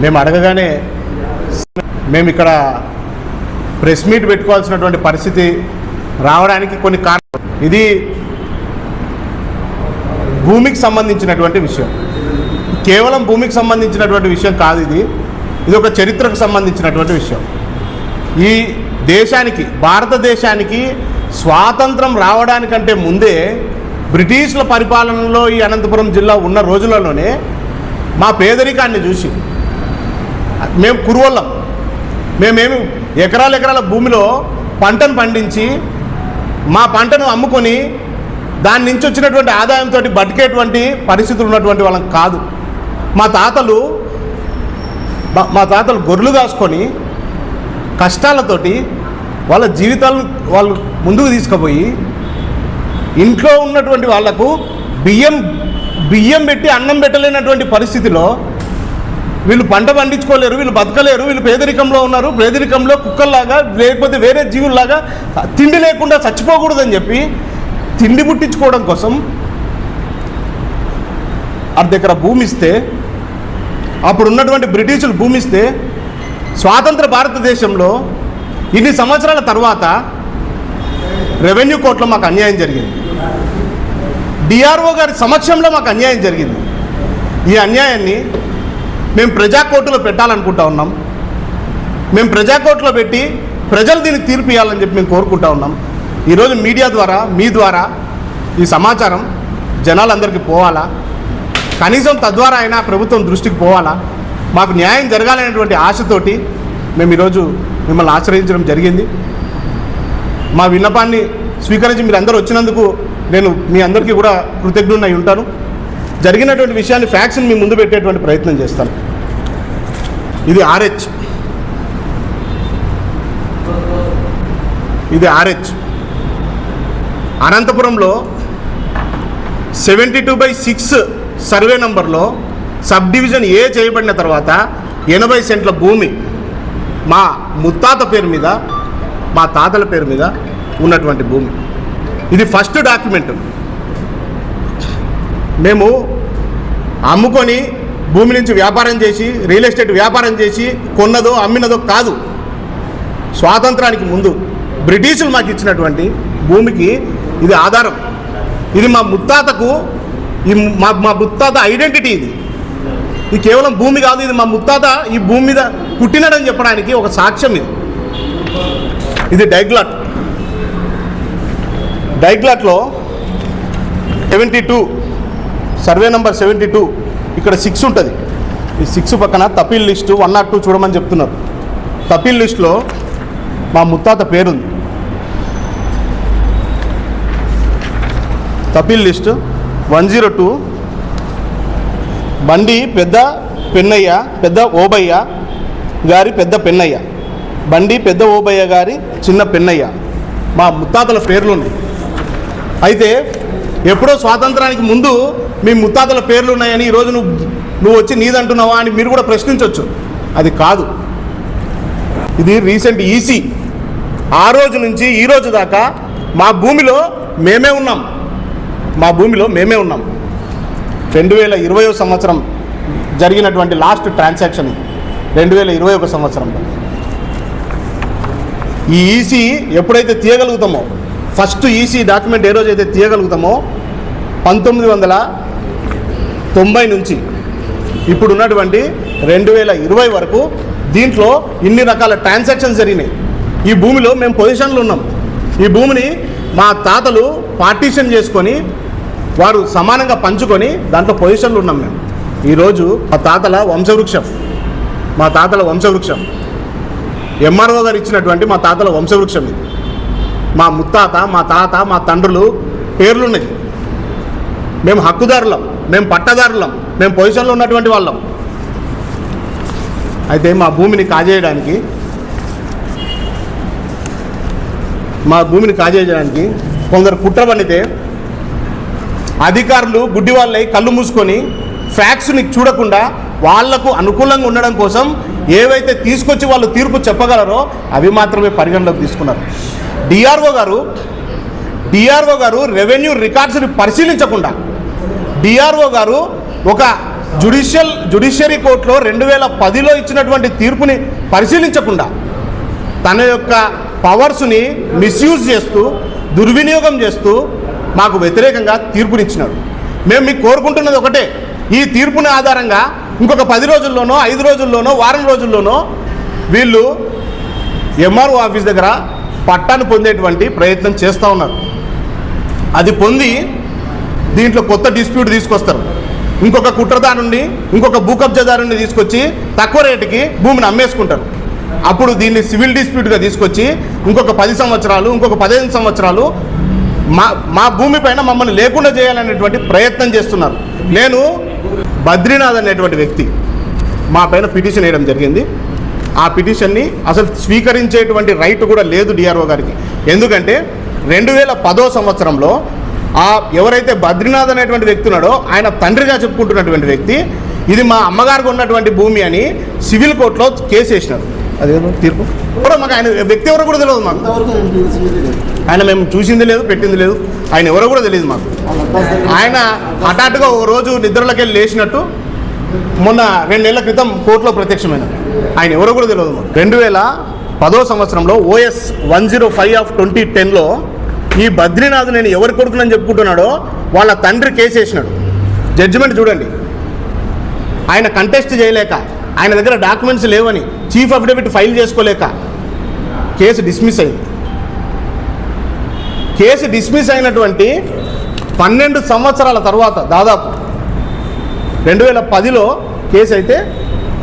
మేము అడగగానే మేము ఇక్కడ ప్రెస్ మీట్ పెట్టుకోవాల్సినటువంటి పరిస్థితి రావడానికి కొన్ని కారణాలు. ఇది భూమికి సంబంధించినటువంటి విషయం, కేవలం భూమికి సంబంధించినటువంటి విషయం కాదు. ఇది ఒక చరిత్రకు సంబంధించినటువంటి విషయం. ఈ దేశానికి, భారతదేశానికి స్వాతంత్రం రావడానికంటే ముందే బ్రిటిష్ల పరిపాలనలో ఈ అనంతపురం జిల్లా ఉన్న రోజులలోనే మా పేదరికాన్ని చూసి మేము కురువళ్ళం, మేమేమి ఎకరాల భూమిలో పంటను పండించి మా పంటను అమ్ముకొని దాని నుంచి వచ్చినటువంటి ఆదాయంతో బతికేటువంటి పరిస్థితులు ఉన్నటువంటి వాళ్ళం కాదు. మా తాతలు గొర్రెలు కాసుకొని కష్టాలతోటి వాళ్ళ జీవితాలను వాళ్ళు ముందుకు తీసుకుపోయి ఇంట్లో ఉన్నటువంటి వాళ్లకు బియ్యం పెట్టి అన్నం పెట్టలేనటువంటి పరిస్థితిలో వీళ్ళు పంట పండించుకోలేరు, వీళ్ళు బతకలేరు, వీళ్ళు పేదరికంలో ఉన్నారు. పేదరికంలో కుక్కల్లాగా లేకపోతే వేరే జీవుల్లాగా తిండి లేకుండా చచ్చిపోకూడదని చెప్పి తిండి పుట్టించుకోవడం కోసం అర్ధెకర భూమి ఇస్తే, అప్పుడు ఉన్నటువంటి బ్రిటిషులు భూమి ఇస్తే, స్వాతంత్ర భారతదేశంలో ఇన్ని సంవత్సరాల తర్వాత రెవెన్యూ కోర్టులో మాకు అన్యాయం జరిగింది. డిఆర్ఓ గారి సమక్షంలో మాకు అన్యాయం జరిగింది. ఈ అన్యాయాన్ని మేము ప్రజా కోర్టులో పెట్టాలనుకుంటా ఉన్నాం. మేము ప్రజా కోర్టులో పెట్టి ప్రజలు దీనికి తీర్పు ఇవ్వాలని చెప్పి మేము కోరుకుంటా ఉన్నాం. ఈరోజు మీడియా ద్వారా, మీ ద్వారా ఈ సమాచారం జనాలందరికీ పోవాలా, కనీసం తద్వారా అయినా ప్రభుత్వం దృష్టికి పోవాలా, మాకు న్యాయం జరగాలనేటువంటి ఆశతోటి మేము ఈరోజు మిమ్మల్ని ఆశ్రయించడం జరిగింది. మా విన్నపాన్ని స్వీకరించి మీరు అందరూ వచ్చినందుకు నేను మీ అందరికీ కూడా కృతజ్ఞుడై ఉంటాను. జరిగినటువంటి విషయాన్ని, ఫ్యాక్ట్స్ని మీ ముందు పెట్టేటువంటి ప్రయత్నం చేస్తాను. ఇది ఆర్హెచ్ అనంతపురంలో 72/6 సర్వే నంబర్లో సబ్ డివిజన్ ఏ చేయబడిన తర్వాత 80 సెంట్ల భూమి మా ముత్తాత పేరు మీద, మా తాతల పేరు మీద ఉన్నటువంటి భూమి. ఇది ఫస్ట్ డాక్యుమెంట్. మేము అమ్ముకొని భూమి నుంచి వ్యాపారం చేసి, రియల్ ఎస్టేట్ వ్యాపారం చేసి కొన్నదో అమ్మినదో కాదు. స్వాతంత్రానికి ముందు బ్రిటిషులు మాకు ఇచ్చినటువంటి భూమికి ఇది ఆధారం. ఇది మా ముత్తాతకు, మా ముత్తాత ఐడెంటిటీ. ఇది కేవలం భూమి కాదు, ఇది మా ముత్తాత ఈ భూమి మీద పుట్టినడని చెప్పడానికి ఒక సాక్ష్యం. ఇది డైగ్లాట్లో 72 సర్వే నెంబర్ 72, ఇక్కడ 6 ఉంటుంది. ఈ 6 పక్కన తపీల్ లిస్టు 102 చూడమని చెప్తున్నారు. తపీల్ లిస్టులో మా ముత్తాత పేరుంది. తపీల్ లిస్టు 102 బండి పెద్ద పెన్నయ్య, పెద్ద ఓబయ్య గారి పెద్ద పెన్నయ్య, బండి పెద్ద ఓబయ్య గారి చిన్న పెన్నయ్య, మా ముత్తాతల పేర్లు ఉన్నాయి. అయితే ఎప్పుడో స్వాతంత్రానికి ముందు మీ ముత్తాతల పేర్లు ఉన్నాయని ఈరోజు నువ్వు వచ్చి నీదంటున్నావా అని మీరు కూడా ప్రశ్నించవచ్చు. అది కాదు. ఇది రీసెంట్ ఈసీ. ఆ రోజు నుంచి ఈ రోజు దాకా మా భూమిలో మేమే ఉన్నాం. 2020 సంవత్సరం జరిగినటువంటి లాస్ట్ ట్రాన్సాక్షన్ 2021 సంవత్సరంలో. ఈ ఈసీ ఎప్పుడైతే తీయగలుగుతామో, ఫస్ట్ ఈసీ డాక్యుమెంట్ ఏ రోజైతే తీయగలుగుతామో 1990 నుంచి ఇప్పుడు ఉన్నటువంటి 2020 వరకు దీంట్లో ఇన్ని రకాల ట్రాన్సాక్షన్స్ జరిగినాయి. ఈ భూమిలో మేము పొజిషన్లో ఉన్నాం. ఈ భూమిని మా తాతలు పార్టీషన్ చేసుకొని వారు సమానంగా పంచుకొని దాంట్లో పొజిషన్లు ఉన్నాం మేము. ఈరోజు మా తాతల వంశవృక్షం ఎంఆర్ఓ గారు ఇచ్చినటువంటి మా తాతల వంశవృక్షం ఇది. మా ముత్తాత, మా తాత, మా తండ్రులు పేర్లున్నాయి. మేము హక్కుదారులం, మేము పట్టదారులం, మేము పొజిషన్లో ఉన్నటువంటి వాళ్ళం. అయితే మా భూమిని కాజేయడానికి కొందరు కుట్ర పన్నితే అధికారులు గుడ్డి వాళ్ళై కళ్ళు మూసుకొని ఫ్యాక్ట్స్ని చూడకుండా వాళ్లకు అనుకూలంగా ఉండడం కోసం ఏవైతే తీసుకొచ్చి వాళ్ళు తీర్పు చెప్పగలరో అవి మాత్రమే పరిగణలోకి తీసుకున్నారు. డిఆర్ఓ గారు రెవెన్యూ రికార్డ్స్ని పరిశీలించకుండా, డిఆర్ఓ గారు ఒక జ్యుడిషియరీ కోర్టులో 2010లో ఇచ్చినటువంటి తీర్పుని పరిశీలించకుండా తన యొక్క పవర్స్ని మిస్యూజ్ చేస్తూ దుర్వినియోగం చేస్తూ మాకు వ్యతిరేకంగా తీర్పునిచ్చినాడు. మేము మీకు కోరుకుంటున్నది ఒకటే, ఈ తీర్పుని ఆధారంగా ఇంకొక 10 రోజుల్లోనో 5 రోజుల్లోనో వారం రోజుల్లోనో వీళ్ళు ఎంఆర్ఓ ఆఫీస్ దగ్గర పట్టాను పొందేటువంటి ప్రయత్నం చేస్తూ ఉన్నారు. అది పొంది దీంట్లో కొత్త డిస్ప్యూట్ తీసుకొస్తారు. ఇంకొక కుట్రదారుని ఇంకొక భూ కబ్జాదారుని తీసుకొచ్చి తక్కువ రేటుకి భూమిని అమ్మేసుకుంటారు. అప్పుడు దీన్ని సివిల్ డిస్ప్యూట్గా తీసుకొచ్చి ఇంకొక 10 సంవత్సరాలు ఇంకొక 15 సంవత్సరాలు మా భూమి పైన మమ్మల్ని లేకుండా చేయాలనేటువంటి ప్రయత్నం చేస్తున్నారు. నేను బద్రీనాథ్ అనేటువంటి వ్యక్తి మా పైన పిటిషన్ వేయడం జరిగింది. ఆ పిటిషన్ని అసలు స్వీకరించేటువంటి రైట్ కూడా లేదు డిఆర్ఓ గారికి. ఎందుకంటే 2010వ సంవత్సరంలో ఎవరైతే బద్రీనాథ్ అనేటువంటి వ్యక్తి ఉన్నాడో ఆయన తండ్రిగా చెప్పుకుంటున్నటువంటి వ్యక్తి ఇది మా అమ్మగారికి ఉన్నటువంటి భూమి అని సివిల్ కోర్టులో కేసు వేసినారు. అదేదో తీర్పు కూడా మాకు ఆయన వ్యక్తి ఎవరో కూడా తెలియదు. మాకు ఆయన మేము చూసింది లేదు పెట్టింది లేదు, ఆయన ఎవరో కూడా తెలియదు మాకు. ఆయన హఠాత్తుగా ఒక రోజు నిద్రలోకి వెళ్ళి లేచినట్టు మొన్న 2 నెలల క్రితం కోర్టులో ప్రత్యక్షమైన ఆయన ఎవరో కూడా తెలియదు మాకు. 2010వ సంవత్సరంలో OS 105/2010లో ఈ బద్రీనాథ్ నేను ఎవరి కొడుకునని చెప్పుకుంటున్నాడో వాళ్ళ తండ్రి కేసు వేసినాడు. జడ్జిమెంట్ చూడండి. ఆయన కంటెస్ట్ చేయలేక, ఆయన దగ్గర డాక్యుమెంట్స్ లేవని చీఫ్ అఫిడవిట్ ఫైల్ చేసుకోలేక కేసు డిస్మిస్ అయింది. కేసు డిస్మిస్ అయినటువంటి 12 సంవత్సరాల తర్వాత దాదాపు 2010లో కేసు అయితే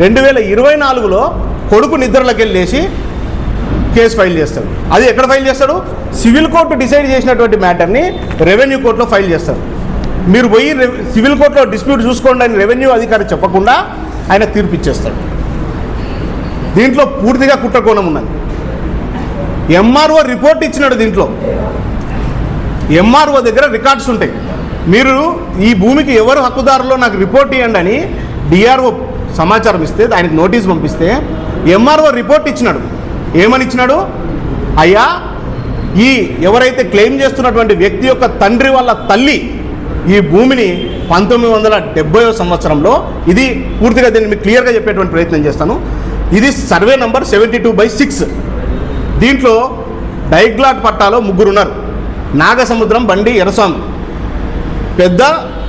2024లో కొడుకు నిద్రలోకి వెళ్ళేసి కేసు ఫైల్ చేస్తాడు. అది ఎక్కడ ఫైల్ చేస్తాడు? సివిల్ కోర్టు డిసైడ్ చేసినటువంటి మ్యాటర్ని రెవెన్యూ కోర్టులో ఫైల్ చేస్తాడు. మీరు పోయి సివిల్ కోర్టులో డిస్ప్యూట్ చూసుకోండి అని రెవెన్యూ అధికారి చెప్పకుండా ఆయన తీర్పు ఇచ్చేస్తాడు. దీంట్లో పూర్తిగా కుట్రకోణం ఉన్నది. ఎంఆర్ఓ రిపోర్ట్ ఇచ్చినాడు. దీంట్లో ఎంఆర్ఓ దగ్గర రికార్డ్స్ ఉంటాయి. మీరు ఈ భూమికి ఎవరు హక్కుదారులో నాకు రిపోర్ట్ ఇవ్వండి అని డిఆర్ఓ సమాచారం ఇస్తే ఆయనకు నోటీస్ పంపిస్తే ఎంఆర్ఓ రిపోర్ట్ ఇచ్చినాడు. ఏమని ఇచ్చినాడు? అయ్యా, ఈ ఎవరైతే క్లెయిమ్ చేస్తున్నటువంటి వ్యక్తి యొక్క తండ్రి వాళ్ళ తల్లి ఈ భూమిని 1970వ సంవత్సరంలో, ఇది పూర్తిగా దీన్ని మీకు క్లియర్గా చెప్పేటువంటి ప్రయత్నం చేస్తాను. ఇది సర్వే నంబర్ 72/6. దీంట్లో డైగ్లాట్ పట్టాలో 3 ఉన్నారు. నాగసముద్రం, బండి, ఎర్రస్వామి. పెద్ద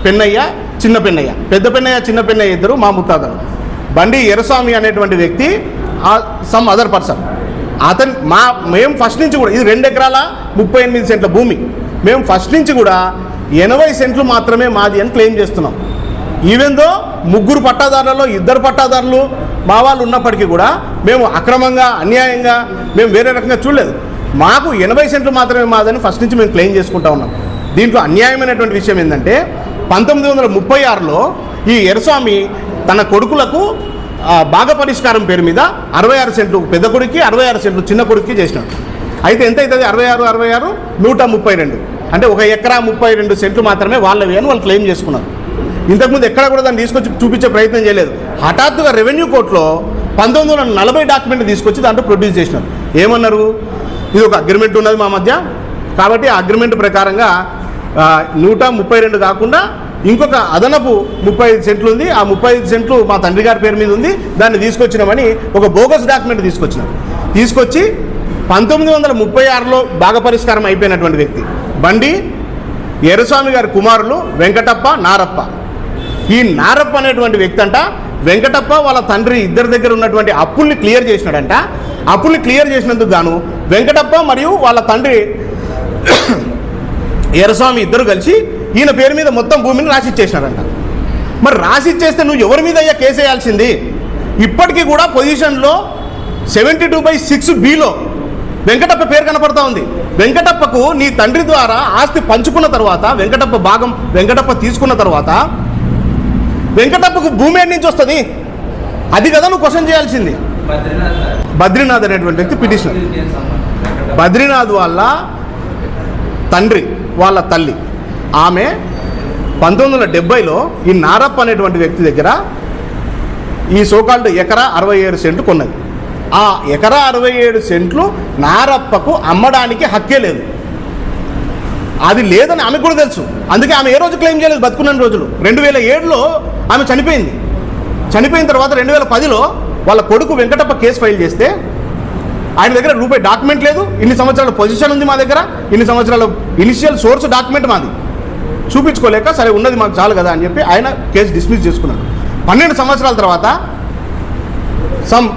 పెన్నయ్య, చిన్న పెన్నయ్య. పెద్ద పెన్నయ్య, చిన్న పెన్నయ్య ఇద్దరు మా ముత్తాతలు. బండి ఎర్రస్వామి అనేటువంటి వ్యక్తి సమ్ అదర్ పర్సన్. మేము ఫస్ట్ నుంచి కూడా ఇది 2 ఎకరాల 38 సెంట్ల భూమి. మేము ఫస్ట్ నుంచి కూడా 80 సెంట్లు మాత్రమే మాది అని క్లెయిమ్ చేస్తున్నాం. ఈవెందో 3 పట్టాదారులలో 2 పట్టాదారులు మా వాళ్ళు ఉన్నప్పటికీ కూడా మేము అక్రమంగా అన్యాయంగా మేము వేరే రకంగా చూడలేదు. మాకు 80 సెంట్లు మాత్రమే మాదని ఫస్ట్ నుంచి మేము క్లెయిమ్ చేసుకుంటా ఉన్నాం. దీంట్లో అన్యాయమైనటువంటి విషయం ఏంటంటే 1936లో ఈ ఎర్రస్వామి తన కొడుకులకు భాగ పరిష్కారం పేరు మీద 66 సెంట్లు పెద్ద కొడుక్కి, 66 సెంట్లు చిన్న కొడుక్కి చేసినాడు. అయితే ఎంత అవుతుంది? 66 132, అంటే 1 ఎకరా 32 సెంట్లు మాత్రమే వాళ్ళవి అని వాళ్ళు క్లెయిమ్ చేసుకున్నారు. ఇంతకుముందు ఎక్కడ కూడా దాన్ని తీసుకొచ్చి చూపించే ప్రయత్నం చేయలేదు. హఠాత్తుగా రెవెన్యూ కోర్టులో 1940 డాక్యుమెంట్ తీసుకొచ్చి దాంట్లో ప్రొడ్యూస్ చేసినారు. ఏమన్నారు? ఇది ఒక అగ్రిమెంట్ ఉన్నది మా మధ్య, కాబట్టి ఆ అగ్రిమెంట్ ప్రకారంగా 132 కాకుండా ఇంకొక అదనపు 35 సెంట్లు ఉంది. ఆ 35 సెంట్లు మా తండ్రి గారి పేరు మీద ఉంది, దాన్ని తీసుకొచ్చినామని ఒక బోగస్ డాక్యుమెంట్ తీసుకొచ్చి 1936లో భాగ పరిష్కారం అయిపోయినటువంటి వ్యక్తి బండి ఎర్రస్వామి గారి కుమారులు వెంకటప్ప, నారప్ప. ఈ నారప్ప అనేటువంటి వ్యక్తి అంట వెంకటప్ప వాళ్ళ తండ్రి ఇద్దరి దగ్గర ఉన్నటువంటి అప్పుల్ని క్లియర్ చేసినాడంట. అప్పుల్ని క్లియర్ చేసినందుకు గాను వెంకటప్ప మరియు వాళ్ళ తండ్రి ఎర్రస్వామి ఇద్దరు కలిసి ఈయన పేరు మీద మొత్తం భూమిని రాసిచ్చేసినారంట. మరి రాసిచ్చేస్తే నువ్వు ఎవరి మీద అయ్యా కేసు వేయాల్సింది? ఇప్పటికీ కూడా పొజిషన్లో 72/6Bలో వెంకటప్ప పేరు కనపడతా ఉంది. వెంకటప్పకు నీ తండ్రి ద్వారా ఆస్తి పంచుకున్న తర్వాత, వెంకటప్ప భాగం వెంకటప్ప తీసుకున్న తర్వాత వెంకటప్పకు భూమి ఎన్ని నుంచి వస్తుంది? అది కదా నువ్వు క్వశ్చన్ చేయాల్సింది. బద్రీనాథ్ అనేటువంటి వ్యక్తి పిటిషనర్. బద్రీనాథ్ వాళ్ళ తండ్రి వాళ్ళ తల్లి ఆమె 1970లో ఈ నారప్ప అనేటువంటి వ్యక్తి దగ్గర ఈ సోకాల్డ్ ఎకరా 67 సెంట్లు కొన్నది. ఆ ఎకరా 67 సెంట్లు నారప్పకు అమ్మడానికి హక్కే లేదు. అది లేదని ఆమెకు కూడా తెలుసు. అందుకే ఆమె ఏ రోజు క్లెయిమ్ చేయలేదు బతుకున్న రోజులు. 2007లో ఆమె చనిపోయింది. చనిపోయిన తర్వాత 2010లో వాళ్ళ కొడుకు వెంకటప్ప కేసు ఫైల్ చేస్తే ఆయన దగ్గర రూపాయి డాక్యుమెంట్ లేదు. ఇన్ని సంవత్సరాల పొజిషన్ ఉంది మా దగ్గర, ఇన్ని సంవత్సరాల ఇనిషియల్ సోర్స్ డాక్యుమెంట్ మాది చూపించుకోలేక సరే ఉన్నది మాకు చాలు కదా అని చెప్పి ఆయన కేసు డిస్మిస్ చేసుకున్నాడు. 12 సంవత్సరాల తర్వాత సమ్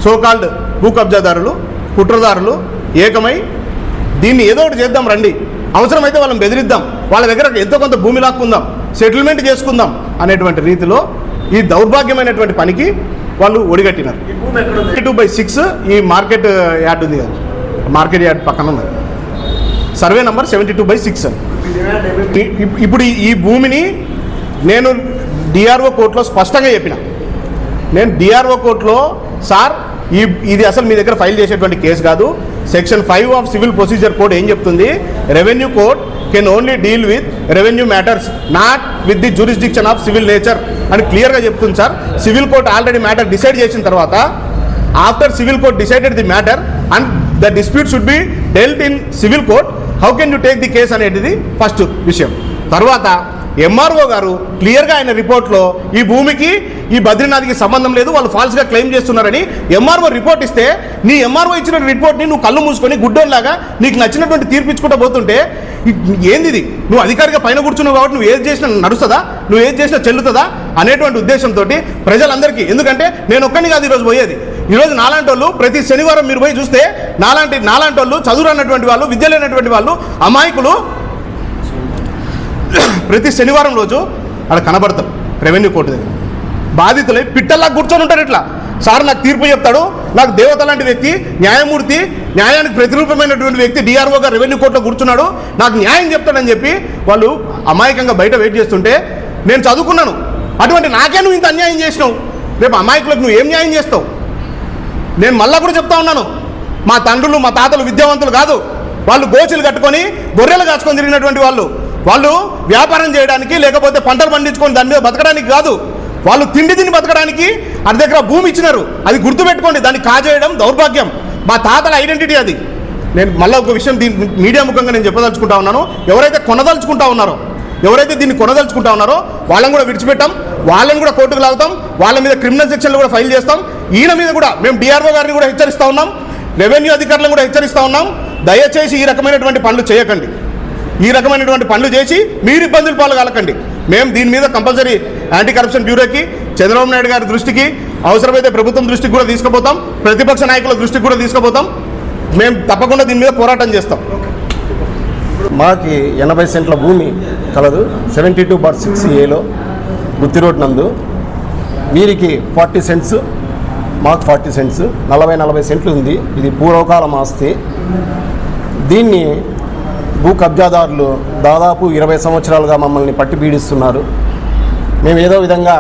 సోకాల్డ్ భూ కబ్జాదారులు కుట్రదారులు ఏకమై దీన్ని ఏదో ఒకటి చేద్దాం రండి, అవసరమైతే వాళ్ళని బెదిరిద్దాం, వాళ్ళ దగ్గర ఎంతో కొంత భూమి లాక్కుందాం, సెటిల్మెంట్ చేసుకుందాం అనేటువంటి రీతిలో ఈ దౌర్భాగ్యమైనటువంటి పనికి వాళ్ళు ఒడిగట్టినారు. 72/6 ఈ మార్కెట్ యార్డ్ ఉంది కదా, మార్కెట్ యార్డ్ పక్కన ఉంది, సర్వే నంబర్ 72/6. ఇప్పుడు ఈ భూమిని నేను డిఆర్ఓ కోర్టులో స్పష్టంగా చెప్పిన. నేను డిఆర్ఓ కోర్టులో సార్ ఇది అసలు మీ దగ్గర ఫైల్ చేసేటువంటి కేసు కాదు. Section 5 of civil procedure code ఏం చెప్తుంది, revenue code can only deal with revenue matters not with the jurisdiction of civil nature అని క్లియర్గా చెప్తుంది sir. Civil court already matter decide చేసిన తర్వాత after civil court decided the matter and the dispute should be dwelt in civil court, how can you take the case అనేది first విషయం. తర్వాత MRO గారు క్లియర్గా ఆయన రిపోర్ట్లో ఈ భూమికి ఈ బద్రీనాథ్కి సంబంధం లేదు, వాళ్ళు ఫాల్స్గా క్లెయిమ్ చేస్తున్నారని ఎంఆర్ఓ రిపోర్ట్ ఇస్తే నీ ఎంఆర్ఓ ఇచ్చిన రిపోర్ట్ని నువ్వు కళ్ళు మూసుకొని గుడ్డోన్లాగా నీకు నచ్చినటువంటి తీర్పిచ్చుకుంటూ పోతుంటే ఏంది ఇది? నువ్వు అధికారిగా పైన కూర్చున్నావు కాబట్టి నువ్వు ఏది చేసినా నడుస్తుందా, నువ్వు ఏది చేసినా చెల్లుతుందా అనేటువంటి ఉద్దేశంతో ప్రజలందరికీ, ఎందుకంటే నేను ఒక్కని కాదు ఈరోజు పోయేది, ఈరోజు నాలాంటి వాళ్ళు ప్రతి శనివారం మీరు పోయి చూస్తే నాలాంటి వాళ్ళు చదువు అన్నటువంటి వాళ్ళు, విద్య లేనటువంటి వాళ్ళు, అమాయకులు ప్రతి శనివారం రోజు అక్కడ కనబడతారు రెవెన్యూ కోర్టు దగ్గర. బాధితులై పిట్టల్లా కూర్చొని ఉంటారు. ఇట్లా సార్ నాకు తీర్పు చెప్తాడు, నాకు దేవత లాంటి వ్యక్తి, న్యాయమూర్తి, న్యాయానికి ప్రతిరూపమైనటువంటి వ్యక్తి డిఆర్ఓగా రెవెన్యూ కోర్టులో కూర్చున్నాడు, నాకు న్యాయం చెప్తాడని చెప్పి వాళ్ళు అమాయకంగా బయట వెయిట్ చేస్తుంటే నేను చదువుకున్నాను, అటువంటి నాకే నువ్వు ఇంత అన్యాయం చేసినావు, రేపు అమాయకులకు నువ్వు ఏం న్యాయం చేస్తావు? నేను మళ్ళా కూడా చెప్తా ఉన్నాను, మా తండ్రులు మా తాతలు విద్యావంతులు కాదు, వాళ్ళు గోచులు కట్టుకొని గొర్రెలు కాచుకొని తిరిగినటువంటి వాళ్ళు వ్యాపారం చేయడానికి లేకపోతే పంటలు పండించుకొని దాని మీద బతకడానికి కాదు, వాళ్ళు తిండి బతకడానికి అది దగ్గర భూమి ఇచ్చినారు. అది గుర్తుపెట్టుకోండి, దాన్ని కాజేయడం దౌర్భాగ్యం. మా తాతల ఐడెంటిటీ అది. నేను మళ్ళీ ఒక విషయం దీని మీడియా ముఖంగా నేను చెప్పదలుచుకుంటా ఉన్నాను, ఎవరైతే దీన్ని కొనదలుచుకుంటా ఉన్నారో వాళ్ళని కూడా విడిచిపెట్టాం, వాళ్ళని కూడా కోర్టుకు లాగుతాం, వాళ్ళ మీద క్రిమినల్ సెక్షన్లు కూడా ఫైల్ చేస్తాం. ఈయన మీద కూడా మేము డిఆర్ఓ గారిని కూడా హెచ్చరిస్తూ ఉన్నాం, రెవెన్యూ అధికారులను కూడా హెచ్చరిస్తూ ఉన్నాం, దయచేసి ఈ రకమైనటువంటి పనులు చేయకండి, ఈ రకమైనటువంటి పనులు చేసి మీరు ఇబ్బందులు పాల్గొనకండి. మేము దీని మీద కంపల్సరీ యాంటీ కరప్షన్ బ్యూరోకి, చంద్రబాబు నాయుడు గారి దృష్టికి, అవసరమైతే ప్రభుత్వం దృష్టికి కూడా తీసుకుపోతాం, ప్రతిపక్ష నాయకుల దృష్టికి కూడా తీసుకుపోతాం. మేము తప్పకుండా దీని మీద పోరాటం చేస్తాం. మాకి 80 సెంట్ల భూమి కలదు 72/6A గుత్తి రోడ్ నందు. వీరికి 40 సెంట్స్, మాకు 40 సెంట్స్, 40 సెంట్లు ఉంది. ఇది పూర్వకాలం ఆస్తి. దీన్ని భూ కబ్జాదారులు దాదాపు 20 సంవత్సరాలుగా మమ్మల్ని పట్టి పీడిస్తున్నారు. మేము ఏదో విధంగా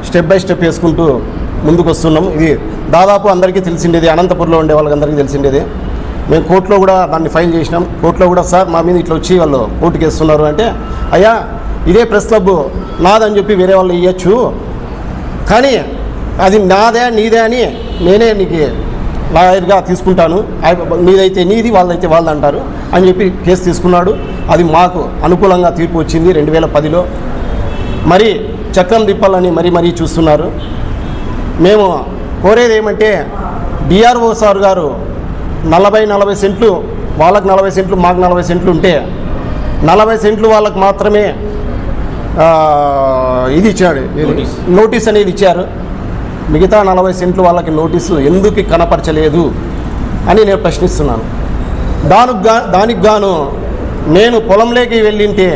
స్టెప్ బై స్టెప్ వేసుకుంటూ ముందుకు వస్తున్నాం. ఇది దాదాపు అందరికీ తెలిసిండేది, అనంతపురంలో ఉండే వాళ్ళందరికీ తెలిసిండేది. మేము కోర్టులో కూడా దాన్ని ఫైల్ చేసినాం. కోర్టులో కూడా సార్ మా మీద ఇట్లా వచ్చి వాళ్ళు కోర్టుకి వేస్తున్నారు అంటే, అయ్యా ఇదే ప్రెస్ క్లబ్ నాదని చెప్పి వేరే వాళ్ళు ఇవ్వచ్చు, కానీ అది నాదే నీదే అని నేనే నీకు లాయర్గా తీసుకుంటాను, నీదైతే నీది వాళ్ళదైతే వాళ్ళది అంటారు అని చెప్పి కేసు తీసుకున్నాడు. అది మాకు అనుకూలంగా తీర్పు వచ్చింది 2010లో. మరి చక్రం తిప్పాలని మరీ చూస్తున్నారు. మేము కోరేది ఏమంటే డిఆర్ఓ సార్ గారు 40 సెంట్లు వాళ్ళకి 40 సెంట్లు మాకు 40 సెంట్లు ఉంటే 40 సెంట్లు వాళ్ళకి మాత్రమే ఇది ఇచ్చాడు, నోటీస్ అనేది ఇచ్చారు. మిగతా 40 సెంట్లు వాళ్ళకి నోటీసు ఎందుకు కనపరచలేదు అని నేను ప్రశ్నిస్తున్నాను. దానికి గాను నేను పొలంలోకి వెళ్ళింటే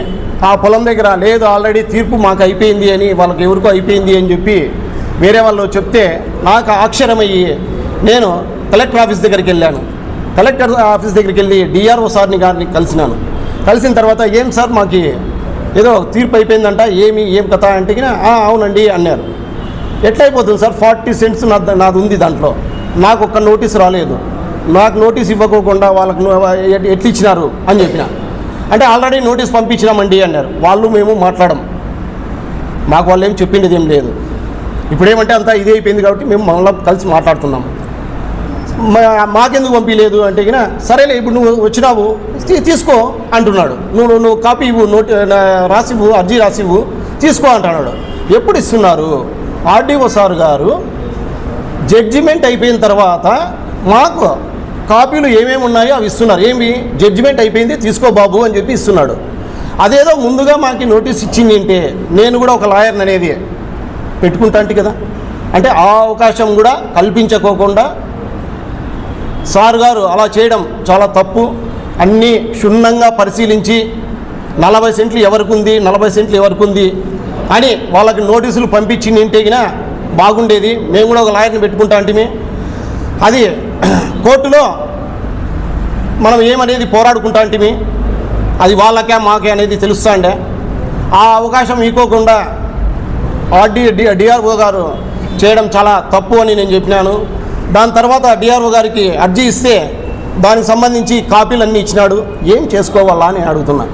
ఆ పొలం దగ్గర లేదు, ఆల్రెడీ తీర్పు మాకు అయిపోయింది అని, వాళ్ళకి ఎవరికో అయిపోయింది అని చెప్పి వేరే వాళ్ళు చెప్తే నాకు ఆశ్చర్యమయ్యి నేను కలెక్టర్ ఆఫీస్ దగ్గరికి వెళ్ళాను. కలెక్టర్ ఆఫీస్ దగ్గరికి వెళ్ళి డిఆర్ఓ సార్ని గారిని కలిసిన తర్వాత ఏం సార్ మాకు ఏదో తీర్పు అయిపోయిందంట, ఏం కథ అంటే అవునండి అన్నారు. ఎట్లయిపోతుంది సార్, 40 సెంట్స్ నాది ఉంది, దాంట్లో నాకు ఒక్క నోటీస్ రాలేదు, నాకు నోటీస్ ఇవ్వకోకుండా వాళ్ళకు ఎట్లు ఇచ్చినారు అని చెప్పిన. అంటే ఆల్రెడీ నోటీస్ పంపించినామండి అన్నారు. వాళ్ళు మేము మాట్లాడడం, మాకు వాళ్ళు ఏం చెప్పిండేది ఏం లేదు. ఇప్పుడేమంటే అంతా ఇదే అయిపోయింది కాబట్టి మేము మళ్ళీ కలిసి మాట్లాడుతున్నాం. మాకెందుకు పంపించలేదు అంటే గిన సరేలే ఇప్పుడు నువ్వు వచ్చినావు తీసుకో అంటున్నాడు. నువ్వు కాపీ ఇవ్వు, రాసివ్వు, అర్జీ రాసివ్వు, తీసుకో అంటున్నాడు. ఎప్పుడు ఇస్తున్నారు? ఆర్డీఓ సార్ గారు జడ్జిమెంట్ అయిపోయిన తర్వాత మాకు కాపీలు ఏమేమి ఉన్నాయో అవి ఇస్తున్నారు. ఏమి జడ్జిమెంట్ అయిపోయింది తీసుకో బాబు అని చెప్పి ఇస్తున్నాడు. అదేదో ముందుగా మాకు నోటీస్ ఇచ్చింది అంటే నేను కూడా ఒక లాయర్ని అనేది పెట్టుకుంటాంటి కదా. అంటే ఆ అవకాశం కూడా కల్పించుకోకుండా సార్ గారు అలా చేయడం చాలా తప్పు. అన్నీ క్షుణ్ణంగా పరిశీలించి 40 సెంట్లు ఎవరికి ఉంది, 40 సెంట్లు ఎవరికి ఉంది అని వాళ్ళకి నోటీసులు పంపించింది ఇంటేగినా బాగుండేది. మేము కూడా ఒక లాయర్ని పెట్టుకుంటా అంటే అది కోర్టులో మనం ఏమనేది పోరాడుకుంటా అంటే అది వాళ్ళకే మాకే అనేది తెలుస్తాండే. ఆ అవకాశం ఇవ్వకుండా డిఆర్ఓ గారు చేయడం చాలా తప్పు అని నేను చెప్పినాను. దాని తర్వాత డిఆర్ఓ గారికి అర్జీ ఇస్తే దానికి సంబంధించి కాపీలు అన్నీ ఇచ్చినాడు. ఏం చేసుకోవాలా అని అడుగుతున్నా.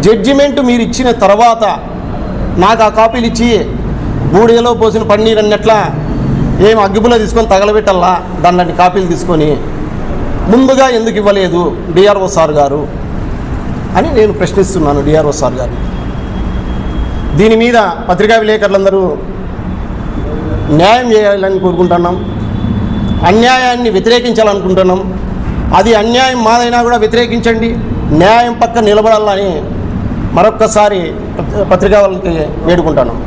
జడ్జిమెంట్ మీరు ఇచ్చిన తర్వాత నాకు ఆ కాపీలు ఇచ్చి బూడిదలో పోసిన పన్నీర్ అన్నట్లా ఏం అగ్గిపుల్ల తీసుకొని తగలబెట్టల్లా దాన్ని కాపీలు తీసుకొని ముందుగా ఎందుకు ఇవ్వలేదు డిఆర్ఓ సార్ గారు అని నేను ప్రశ్నిస్తున్నాను డిఆర్ఓ సార్ గారిని. దీని మీద పత్రికా విలేకరులందరూ న్యాయం చేయాలని కోరుకుంటున్నాం. అన్యాయాన్ని వ్యతిరేకించాలనుకుంటున్నాం. అది అన్యాయం మాదైనా కూడా వ్యతిరేకించండి, న్యాయం పక్క నిలబడాలని మరొక్కసారి పత్రికా వాళ్ళకి వేడుకుంటున్నాం.